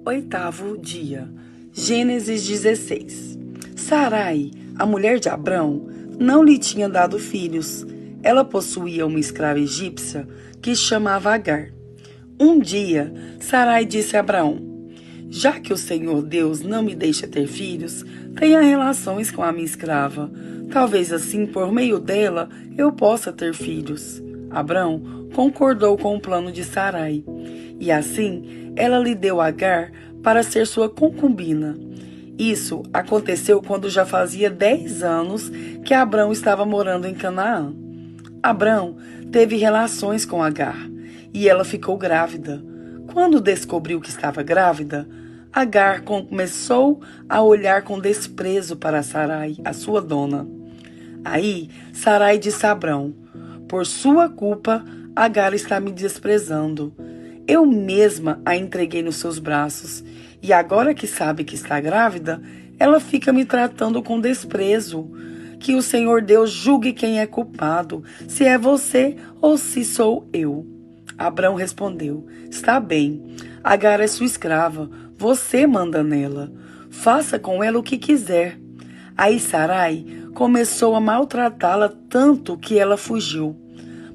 Oitavo dia. Gênesis 16. Sarai, a mulher de Abrão, não lhe tinha dado filhos. Ela possuía uma escrava egípcia que chamava Agar. Um dia, Sarai disse a Abraão: já que o Senhor Deus não me deixa ter filhos, tenha relações com a minha escrava. Talvez assim, por meio dela, eu possa ter filhos. Abrão concordou com o plano de Sarai. E assim, ela lhe deu Agar para ser sua concubina. Isso aconteceu quando já fazia 10 anos que Abrão estava morando em Canaã. Abrão teve relações com Agar e ela ficou grávida. Quando descobriu que estava grávida, Agar começou a olhar com desprezo para Sarai, a sua dona. Aí Sarai disse a Abrão: por sua culpa, Agar está me desprezando. Eu mesma a entreguei nos seus braços, e agora que sabe que está grávida, ela fica me tratando com desprezo. Que o Senhor Deus julgue quem é culpado, se é você ou se sou eu. Abrão respondeu: está bem, Agar é sua escrava, você manda nela. Faça com ela o que quiser. Aí Sarai começou a maltratá-la tanto que ela fugiu.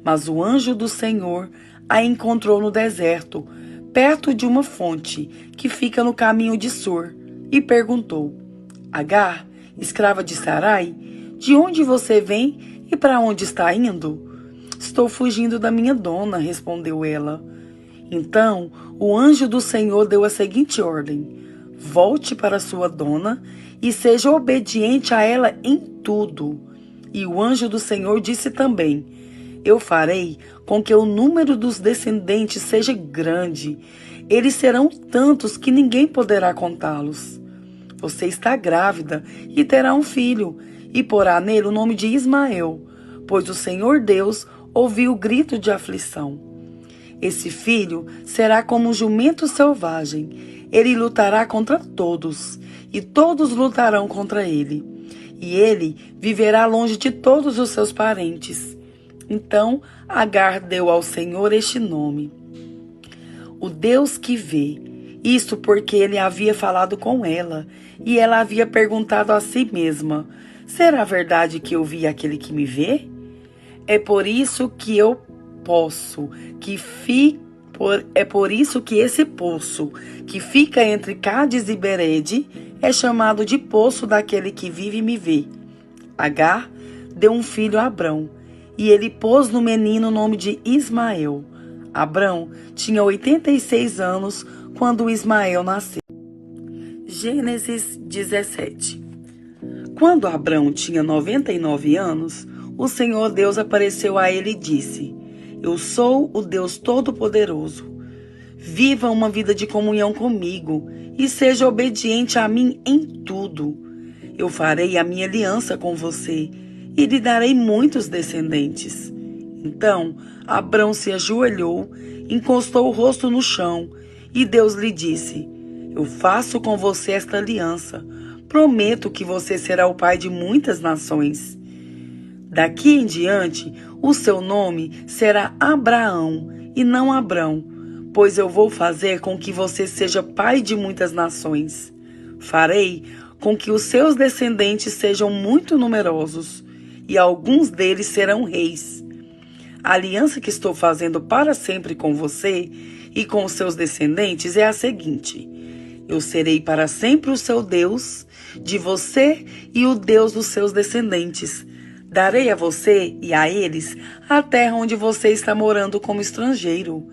Mas o anjo do Senhor a encontrou no deserto, perto de uma fonte que fica no caminho de Sur, e perguntou: Agar, escrava de Sarai, de onde você vem e para onde está indo? Estou fugindo da minha dona, respondeu ela. Então o anjo do Senhor deu a seguinte ordem: volte para sua dona e seja obediente a ela em tudo. E o anjo do Senhor disse também: eu farei com que o número dos descendentes seja grande. Eles serão tantos que ninguém poderá contá-los. Você está grávida e terá um filho, e porá nele o nome de Ismael, pois o Senhor Deus ouviu o grito de aflição. Esse filho será como um jumento selvagem. Ele lutará contra todos, e todos lutarão contra ele. E ele viverá longe de todos os seus parentes. Então Agar deu ao Senhor este nome: o Deus que vê. Isto porque ele havia falado com ela, e ela havia perguntado a si mesma: será verdade que eu vi aquele que me vê? É por isso que eu posso, é por isso que esse poço, que fica entre Cádiz e Berede, é chamado de poço daquele que vive e me vê. Agar deu um filho a Abrão, e ele pôs no menino o nome de Ismael. Abrão tinha 86 anos quando Ismael nasceu. Gênesis 17. Quando Abrão tinha 99 anos, o Senhor Deus apareceu a ele e disse: eu sou o Deus Todo-Poderoso. Viva uma vida de comunhão comigo e seja obediente a mim em tudo. Eu farei a minha aliança com você e lhe darei muitos descendentes. Então Abrão se ajoelhou, encostou o rosto no chão, e Deus lhe disse: eu faço com você esta aliança. Prometo que você será o pai de muitas nações. Daqui em diante, o seu nome será Abraão e não Abrão, pois eu vou fazer com que você seja pai de muitas nações. Farei com que os seus descendentes sejam muito numerosos, e alguns deles serão reis. A aliança que estou fazendo para sempre com você e com os seus descendentes é a seguinte: eu serei para sempre o seu Deus, de você e o Deus dos seus descendentes. Darei a você e a eles a terra onde você está morando como estrangeiro.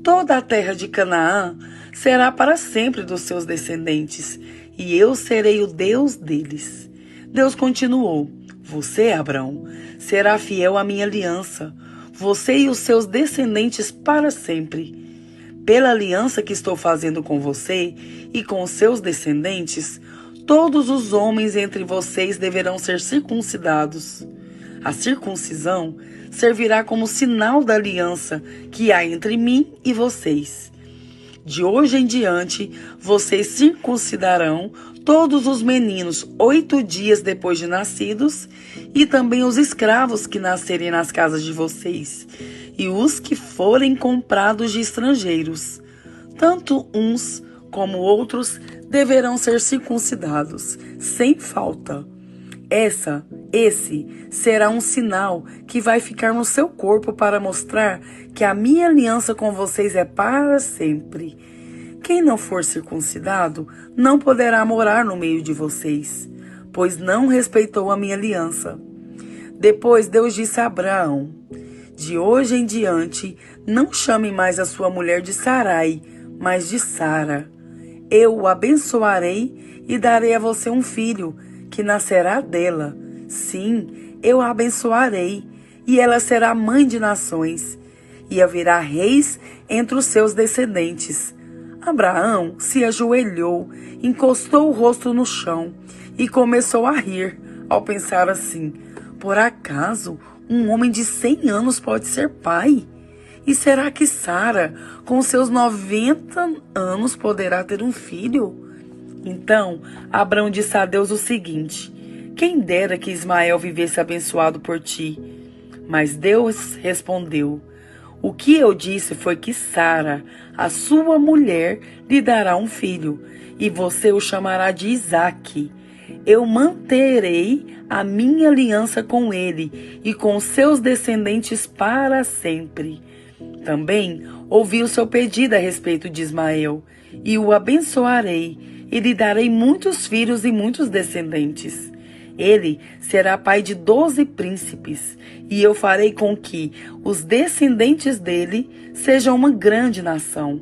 Toda a terra de Canaã será para sempre dos seus descendentes, e eu serei o Deus deles. Deus continuou: você, Abrão, será fiel à minha aliança, você e os seus descendentes para sempre. Pela aliança que estou fazendo com você e com os seus descendentes, todos os homens entre vocês deverão ser circuncidados. A circuncisão servirá como sinal da aliança que há entre mim e vocês. De hoje em diante, vocês circuncidarão todos os meninos 8 dias depois de nascidos, e também os escravos que nascerem nas casas de vocês, e os que forem comprados de estrangeiros, tanto uns como outros, deverão ser circuncidados, sem falta. Esse será um sinal que vai ficar no seu corpo para mostrar que a minha aliança com vocês é para sempre. Quem não for circuncidado não poderá morar no meio de vocês, pois não respeitou a minha aliança. Depois Deus disse a Abraão: de hoje em diante, não chame mais a sua mulher de Sarai, mas de Sara. Eu o abençoarei e darei a você um filho, que nascerá dela. Sim, eu a abençoarei, e ela será mãe de nações, e haverá reis entre os seus descendentes. Abraão se ajoelhou, encostou o rosto no chão e começou a rir, ao pensar assim: por acaso um homem de 100 anos pode ser pai? E será que Sara, com seus 90 anos, poderá ter um filho? Então, Abraão disse a Deus o seguinte: quem dera que Ismael vivesse abençoado por ti. Mas Deus respondeu: o que eu disse foi que Sara, a sua mulher, lhe dará um filho, e você o chamará de Isaque. Eu manterei a minha aliança com ele e com seus descendentes para sempre. Também ouvi o seu pedido a respeito de Ismael, e o abençoarei, e lhe darei muitos filhos e muitos descendentes. Ele será pai de 12 príncipes, e eu farei com que os descendentes dele sejam uma grande nação.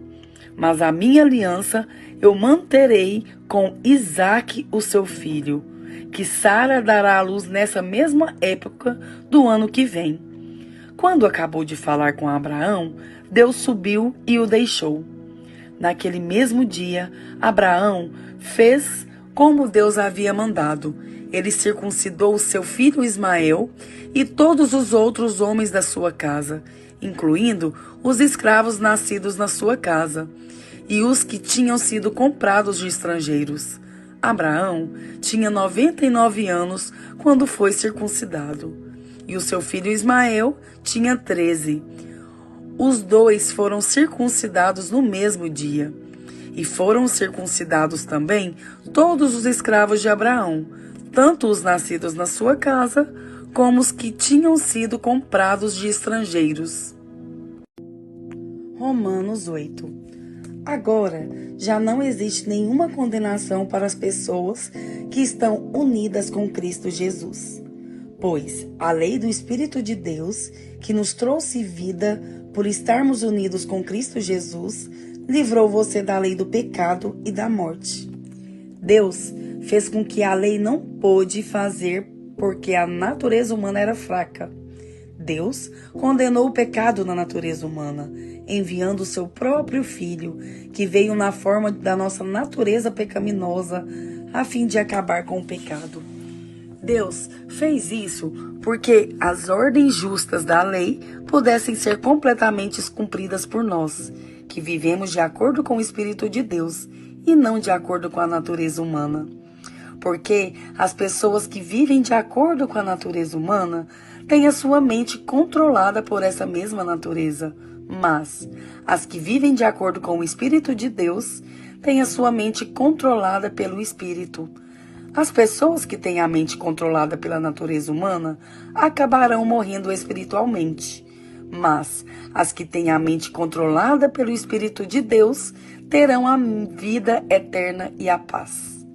Mas a minha aliança eu manterei com Isaque, o seu filho, que Sara dará à luz nessa mesma época do ano que vem. Quando acabou de falar com Abraão, Deus subiu e o deixou. Naquele mesmo dia, Abraão fez como Deus havia mandado. Ele circuncidou o seu filho Ismael e todos os outros homens da sua casa, incluindo os escravos nascidos na sua casa e os que tinham sido comprados de estrangeiros. Abraão tinha 99 anos quando foi circuncidado, e o seu filho Ismael tinha 13. Os dois foram circuncidados no mesmo dia. E foram circuncidados também todos os escravos de Abraão, tanto os nascidos na sua casa, como os que tinham sido comprados de estrangeiros. Romanos 8. Agora, já não existe nenhuma condenação para as pessoas que estão unidas com Cristo Jesus. Pois a lei do Espírito de Deus, que nos trouxe vida por estarmos unidos com Cristo Jesus, livrou você da lei do pecado e da morte. Deus fez com que a lei não pôde fazer porque a natureza humana era fraca. Deus condenou o pecado na natureza humana, enviando o seu próprio Filho, que veio na forma da nossa natureza pecaminosa, a fim de acabar com o pecado. Deus fez isso porque as ordens justas da lei pudessem ser completamente cumpridas por nós, que vivemos de acordo com o Espírito de Deus e não de acordo com a natureza humana. Porque as pessoas que vivem de acordo com a natureza humana têm a sua mente controlada por essa mesma natureza, mas as que vivem de acordo com o Espírito de Deus têm a sua mente controlada pelo Espírito. As pessoas que têm a mente controlada pela natureza humana acabarão morrendo espiritualmente, mas as que têm a mente controlada pelo Espírito de Deus terão a vida eterna e a paz.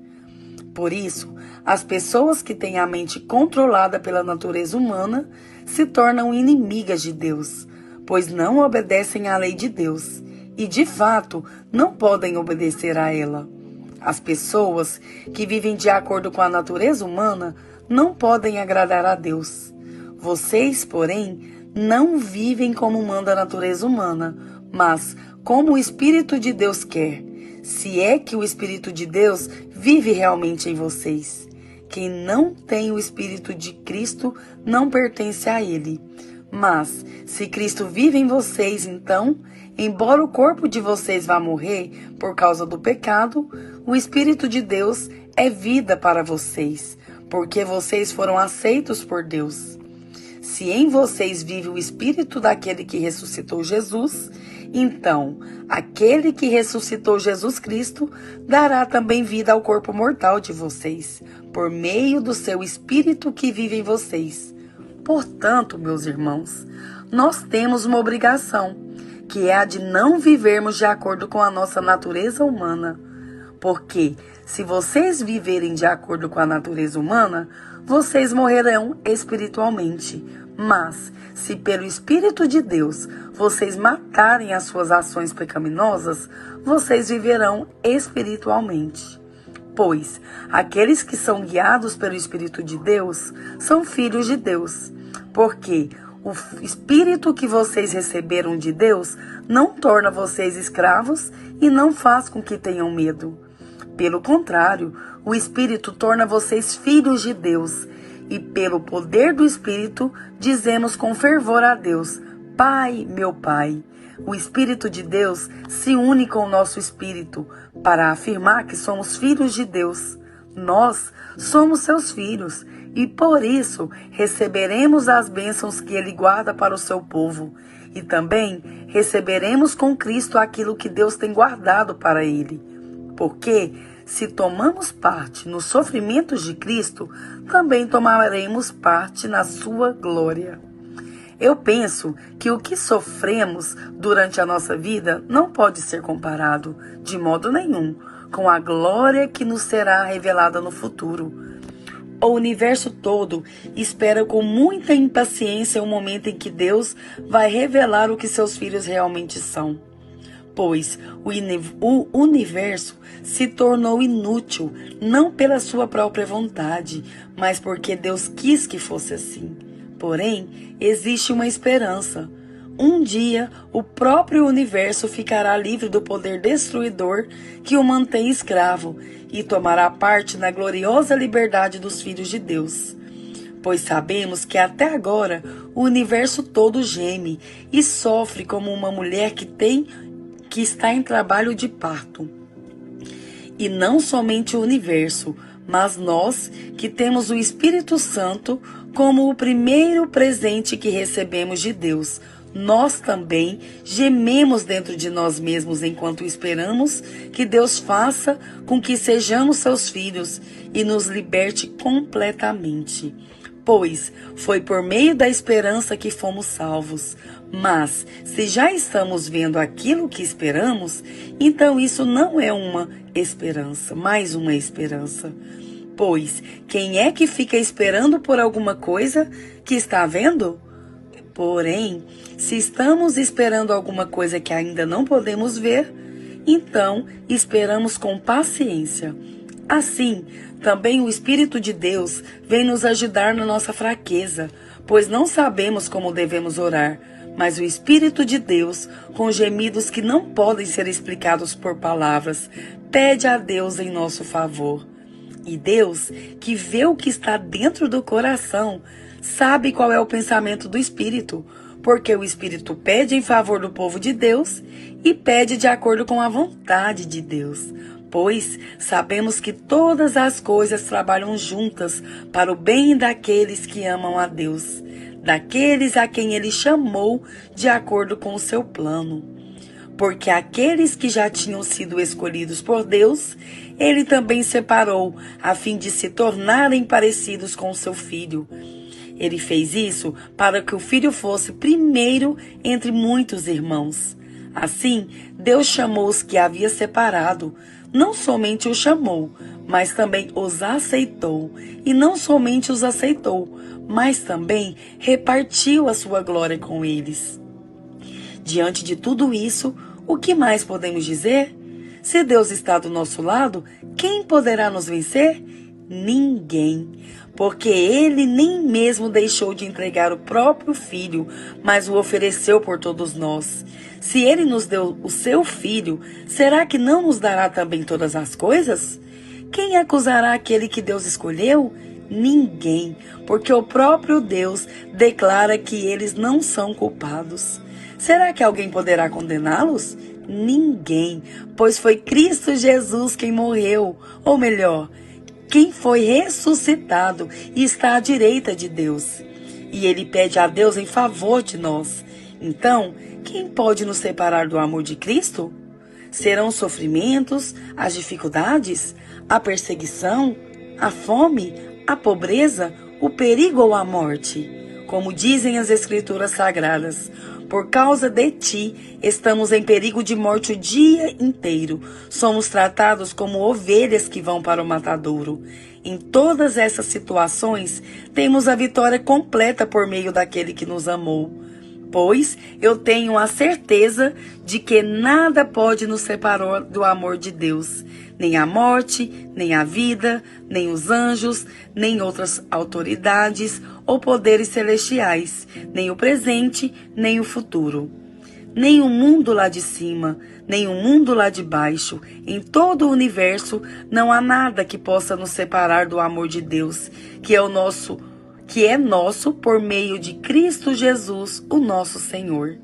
Por isso, as pessoas que têm a mente controlada pela natureza humana se tornam inimigas de Deus, pois não obedecem à lei de Deus e, de fato, não podem obedecer a ela. As pessoas que vivem de acordo com a natureza humana não podem agradar a Deus. Vocês, porém, não vivem como manda a natureza humana, mas como o Espírito de Deus quer, se é que o Espírito de Deus vive realmente em vocês. Quem não tem o Espírito de Cristo não pertence a Ele. Mas, se Cristo vive em vocês, então, embora o corpo de vocês vá morrer por causa do pecado, o Espírito de Deus é vida para vocês, porque vocês foram aceitos por Deus. Se em vocês vive o Espírito daquele que ressuscitou Jesus, Então, aquele que ressuscitou Jesus Cristo dará também vida ao corpo mortal de vocês, por meio do seu Espírito que vive em vocês. Portanto, meus irmãos, nós temos uma obrigação, que é a de não vivermos de acordo com a nossa natureza humana. Porque, se vocês viverem de acordo com a natureza humana, vocês morrerão espiritualmente. Mas, se pelo Espírito de Deus vocês matarem as suas ações pecaminosas, vocês viverão espiritualmente. Pois aqueles que são guiados pelo Espírito de Deus são filhos de Deus. Porque o Espírito que vocês receberam de Deus não torna vocês escravos e não faz com que tenham medo. Pelo contrário, o Espírito torna vocês filhos de Deus. E pelo poder do Espírito, dizemos com fervor a Deus: Pai, meu Pai. O Espírito de Deus se une com o nosso espírito para afirmar que somos filhos de Deus. Nós somos seus filhos e por isso receberemos as bênçãos que Ele guarda para o seu povo. E também receberemos com Cristo aquilo que Deus tem guardado para Ele. Porque, se tomamos parte nos sofrimentos de Cristo, também tomaremos parte na sua glória. Eu penso que o que sofremos durante a nossa vida não pode ser comparado, de modo nenhum, com a glória que nos será revelada no futuro. O universo todo espera com muita impaciência o momento em que Deus vai revelar o que seus filhos realmente são. Pois o universo se tornou inútil, não pela sua própria vontade, mas porque Deus quis que fosse assim. Porém, existe uma esperança. Um dia, o próprio universo ficará livre do poder destruidor que o mantém escravo e tomará parte na gloriosa liberdade dos filhos de Deus. Pois sabemos que até agora o universo todo geme e sofre como uma mulher que está em trabalho de parto. E não somente o universo, mas nós que temos o Espírito Santo como o primeiro presente que recebemos de Deus, nós também gememos dentro de nós mesmos enquanto esperamos que Deus faça com que sejamos seus filhos e nos liberte completamente. Pois foi por meio da esperança que fomos salvos. Mas, se já estamos vendo aquilo que esperamos, então isso não é uma esperança, mais uma esperança. Pois, quem é que fica esperando por alguma coisa que está vendo? Porém, se estamos esperando alguma coisa que ainda não podemos ver, então esperamos com paciência. Assim, também o Espírito de Deus vem nos ajudar na nossa fraqueza, pois não sabemos como devemos orar, mas o Espírito de Deus, com gemidos que não podem ser explicados por palavras, pede a Deus em nosso favor. E Deus, que vê o que está dentro do coração, sabe qual é o pensamento do Espírito, porque o Espírito pede em favor do povo de Deus e pede de acordo com a vontade de Deus. Pois sabemos que todas as coisas trabalham juntas para o bem daqueles que amam a Deus, daqueles a quem Ele chamou de acordo com o seu plano. Porque aqueles que já tinham sido escolhidos por Deus, Ele também separou, a fim de se tornarem parecidos com o seu Filho. Ele fez isso para que o Filho fosse primeiro entre muitos irmãos. Assim, Deus chamou os que havia separado. Não somente os chamou, mas também os aceitou. E não somente os aceitou, mas também repartiu a sua glória com eles. Diante de tudo isso, o que mais podemos dizer? Se Deus está do nosso lado, quem poderá nos vencer? Ninguém. Porque Ele nem mesmo deixou de entregar o próprio Filho, mas o ofereceu por todos nós. Se Ele nos deu o seu Filho, será que não nos dará também todas as coisas? Quem acusará aquele que Deus escolheu? Ninguém, porque o próprio Deus declara que eles não são culpados. Será que alguém poderá condená-los? Ninguém, pois foi Cristo Jesus quem morreu, ou melhor, quem foi ressuscitado e está à direita de Deus. E Ele pede a Deus em favor de nós. Então, quem pode nos separar do amor de Cristo? Serão os sofrimentos, as dificuldades, a perseguição, a fome, a pobreza, o perigo ou a morte? Como dizem as Escrituras Sagradas, por causa de ti, estamos em perigo de morte o dia inteiro. Somos tratados como ovelhas que vão para o matadouro. Em todas essas situações, temos a vitória completa por meio daquele que nos amou. Pois eu tenho a certeza de que nada pode nos separar do amor de Deus. Nem a morte, nem a vida, nem os anjos, nem outras autoridades ou poderes celestiais, nem o presente, nem o futuro. Nem o mundo lá de cima, nem o mundo lá de baixo. Em todo o universo não há nada que possa nos separar do amor de Deus, que é nosso por meio de Cristo Jesus, o nosso Senhor.